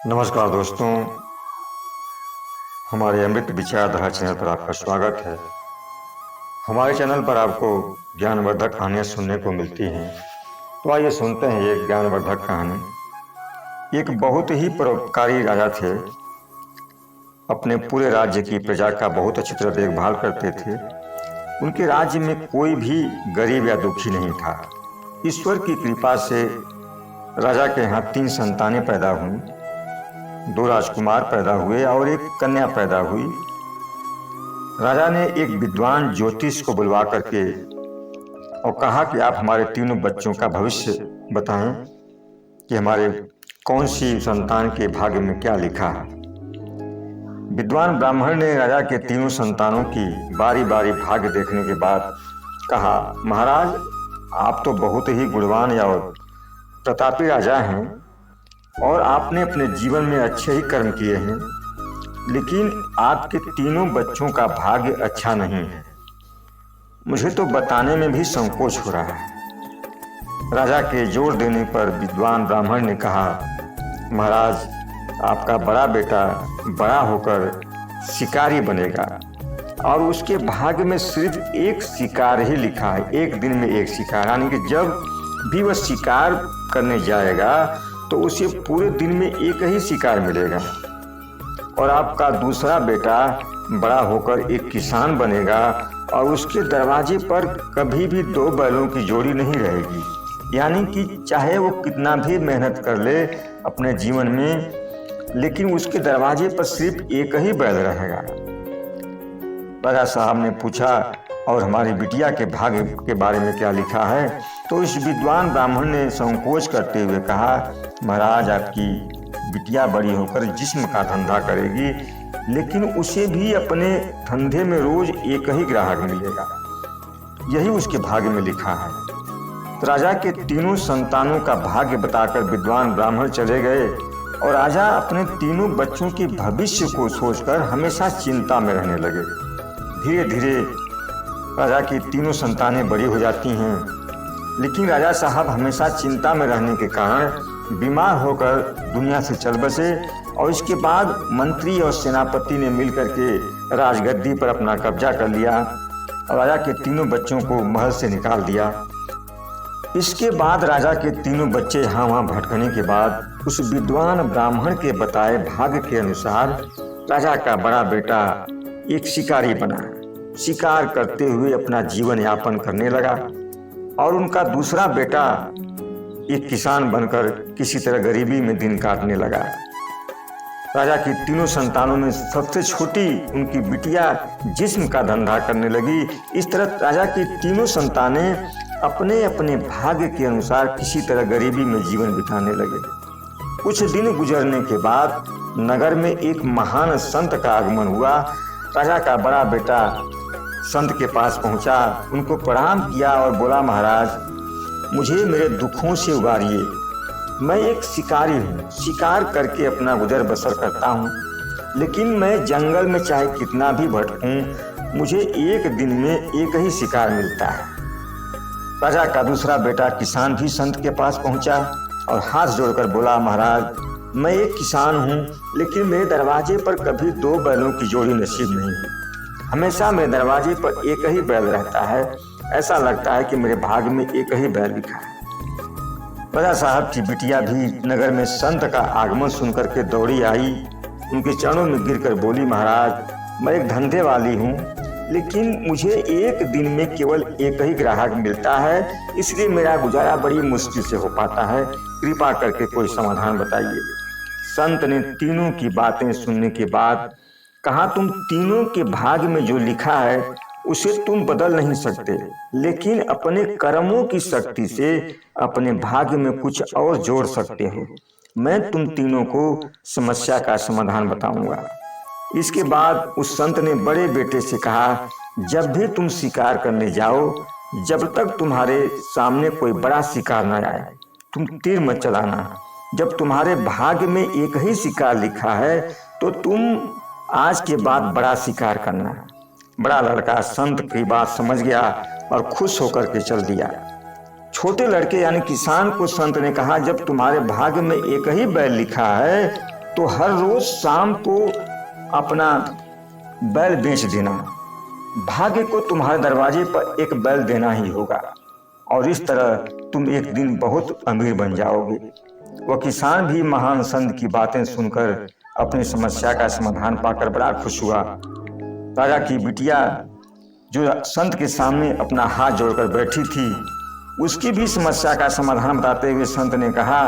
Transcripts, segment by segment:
नमस्कार दोस्तों, हमारे अमृत विचारधारा चैनल पर आपका स्वागत है। हमारे चैनल पर आपको ज्ञानवर्धक कहानियाँ सुनने को मिलती हैं। तो आइए सुनते हैं एक ज्ञानवर्धक कहानी। एक बहुत ही परोपकारी राजा थे। अपने पूरे राज्य की प्रजा का बहुत अच्छी तरह देखभाल करते थे। उनके राज्य में कोई भी गरीब या दुखी नहीं था। ईश्वर की कृपा से राजा के यहाँ 3 संतानें पैदा हुईं। 2 राजकुमार पैदा हुए और एक कन्या पैदा हुई। राजा ने एक विद्वान ज्योतिष को बुलवा करके और कहा कि आप हमारे तीनों बच्चों का भविष्य बताएं कि हमारे कौन सी संतान के भाग्य में क्या लिखा है। विद्वान ब्राह्मण ने राजा के तीनों संतानों की बारी बारी भाग्य देखने के बाद कहा, महाराज आप तो बहुत ही गुणवान और प्रतापी राजा हैं और आपने अपने जीवन में अच्छे ही कर्म किए हैं, लेकिन आपके तीनों बच्चों का भाग्य अच्छा नहीं है। मुझे तो बताने में भी संकोच हो रहा है। राजा के जोर देने पर विद्वान ब्राह्मण ने कहा, महाराज आपका बड़ा बेटा बड़ा होकर शिकारी बनेगा और उसके भाग्य में सिर्फ एक शिकार ही लिखा है। एक दिन में एक शिकार, यानी कि जब भी वह शिकार करने जाएगा तो उसे पूरे दिन में एक ही शिकार मिलेगा। और आपका दूसरा बेटा बड़ा होकर एक किसान बनेगा और उसके दरवाजे पर कभी भी 2 बैलों की जोड़ी नहीं रहेगी। यानी कि चाहे वो कितना भी मेहनत कर ले अपने जीवन में, लेकिन उसके दरवाजे पर सिर्फ एक ही बैल रहेगा। राजा साहब ने पूछा, और हमारी बिटिया के भाग्य के बारे में क्या लिखा है? तो इस विद्वान ब्राह्मण ने संकोच करते हुए कहा, महाराज आपकी बिटिया बड़ी होकर जिस्म का धंधा करेगी, लेकिन उसे भी अपने धंधे में रोज एक ही ग्राहक मिलेगा। यही उसके भाग्य में लिखा है। तो राजा के तीनों संतानों का भाग्य बताकर विद्वान ब्राह्मण चले गए और राजा अपने तीनों बच्चों के भविष्य को सोचकर हमेशा चिंता में रहने लगे। धीरे धीरे राजा की तीनों संतानें बड़ी हो जाती हैं, लेकिन राजा साहब हमेशा चिंता में रहने के कारण बीमार होकर दुनिया से चल बसे। और इसके बाद मंत्री और सेनापति ने मिलकर के राजगद्दी पर अपना कब्जा कर लिया और राजा के तीनों बच्चों को महल से निकाल दिया। इसके बाद राजा के तीनों बच्चे यहाँ वहाँ भटकने के बाद उस विद्वान ब्राह्मण के बताए भाग्य के अनुसार राजा का बड़ा बेटा एक शिकारी बना, शिकार करते हुए अपना जीवन यापन करने लगा। और उनका दूसरा बेटा एक किसान बनकर किसी तरह गरीबी में दिन काटने लगा। राजा की तीनों संतानों में सबसे छोटी उनकी बिटिया जिस्म का धंधा करने लगी। इस तरह राजा की तीनों संतानें अपने अपने भाग्य के अनुसार किसी तरह गरीबी में जीवन बिताने लगे। कुछ दिन गुजरने के बाद नगर में एक महान संत का आगमन हुआ। राजा का बड़ा बेटा संत के पास पहुंचा, उनको प्रणाम किया और बोला, महाराज मुझे मेरे दुखों से उबारिए। मैं एक शिकारी हूँ, शिकार करके अपना गुजर बसर करता हूँ, लेकिन मैं जंगल में चाहे कितना भी भटकूं, मुझे एक दिन में एक ही शिकार मिलता है। राजा का दूसरा बेटा किसान भी संत के पास पहुंचा और हाथ जोड़कर बोला, महाराज मैं एक किसान हूँ, लेकिन मेरे दरवाजे पर कभी 2 बैलों की जोड़ी नसीब नहीं हुई। हमेशा मेरे दरवाजे पर एक ही बैल रहता है। ऐसा लगता है कि मेरे भाग्य में एक ही बैल लिखा है। राजा साहब की बिटिया भी नगर में संत का आगमन सुनकर के दौड़ी आई, उनके चरणों में गिरकर बोली, महाराज मैं एक धंधे वाली हूँ, लेकिन मुझे एक दिन में केवल एक ही ग्राहक मिलता है, इसलिए मेरा गुजारा बड़ी मुश्किल से हो पाता है। कृपा करके कोई समाधान बताइए। संत ने तीनों की बातें सुनने के बाद कहा, तुम तीनों के भाग्य में जो लिखा है उसे तुम बदल नहीं सकते, लेकिन अपने कर्मों की शक्ति से अपने भाग्य में कुछ और जोड़ सकते हो। मैं तुम तीनों को समस्या का समाधान बताऊंगा। इसके बाद उस संत ने बड़े बेटे से कहा, जब भी तुम शिकार करने जाओ, जब तक तुम्हारे सामने कोई बड़ा शिकार न आए, तुम तीर मत चलाना। जब तुम्हारे भाग्य में एक ही शिकार लिखा है तो तुम आज के बाद बड़ा शिकार करना। बड़ा लड़का संत की बात समझ गया और खुश होकर के चल दिया। छोटे लड़के यानी किसान को संत ने कहा, जब तुम्हारे भाग्य में एक ही बैल लिखा है तो हर रोज शाम को अपना बैल बेच देना। भाग्य को तुम्हारे दरवाजे पर एक बैल देना ही होगा और इस तरह तुम एक दिन बहुत अमीर बन जाओगे। वह किसान भी महान संत की बातें सुनकर अपनी समस्या का समाधान पाकर बड़ा खुश हुआ। राजा की बिटिया जो संत के सामने अपना हाथ जोड़कर बैठी थी, उसकी भी समस्या का समाधान बताते हुए संत ने कहा,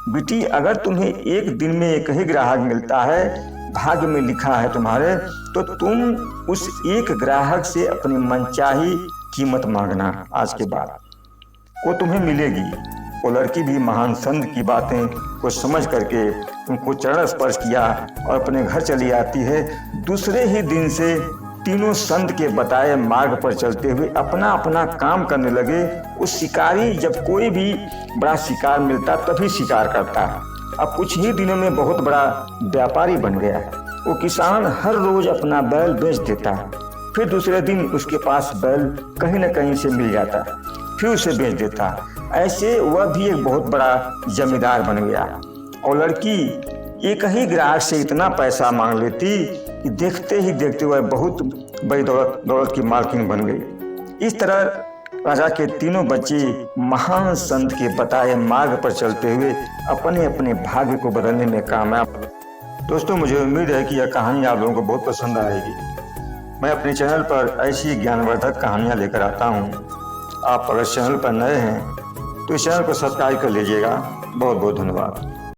बेटी अगर तुम्हें एक दिन में एक ही ग्राहक मिलता है, भाग्य में लिखा है तुम्हारे, तो तुम उस एक ग्राहक से अपनी मनचाही कीमत मांगना। आज के बाद वो तुम्हें मिलेगी। वो लड़की भी महान संत की बातें को समझ करके उनको चरण स्पर्श किया और अपने घर चली आती है। दूसरे ही दिन से तीनों संत के बताए मार्ग पर चलते हुए अपना अपना काम करने लगे। उस शिकारी जब कोई भी बड़ा शिकार मिलता तभी शिकार करता। अब कुछ ही दिनों में बहुत बड़ा व्यापारी बन गया। वो किसान हर रोज अपना बैल बेच देता, फिर दूसरे दिन उसके पास बैल कहीं न कहीं से मिल जाता, फिर उसे बेच देता। ऐसे वह भी एक बहुत बड़ा जमींदार बन गया और लड़की एक ही ग्राहक से इतना पैसा मांग लेती कि देखते ही देखते वह बहुत बड़ी दौलत की मालकिन बन गई। इस तरह राजा के तीनों बच्चे महान संत के बताए मार्ग पर चलते हुए अपने अपने भाग्य को बदलने में कामयाब। दोस्तों, मुझे उम्मीद है कि यह कहानी आप लोगों को बहुत पसंद आएगी। मैं अपने चैनल पर ऐसी ज्ञानवर्धक कहानियाँ लेकर आता हूँ। आप अगर चैनल पर नए हैं तो इस चैनल को सब्सक्राइब कर लीजिएगा। बहुत बहुत धन्यवाद।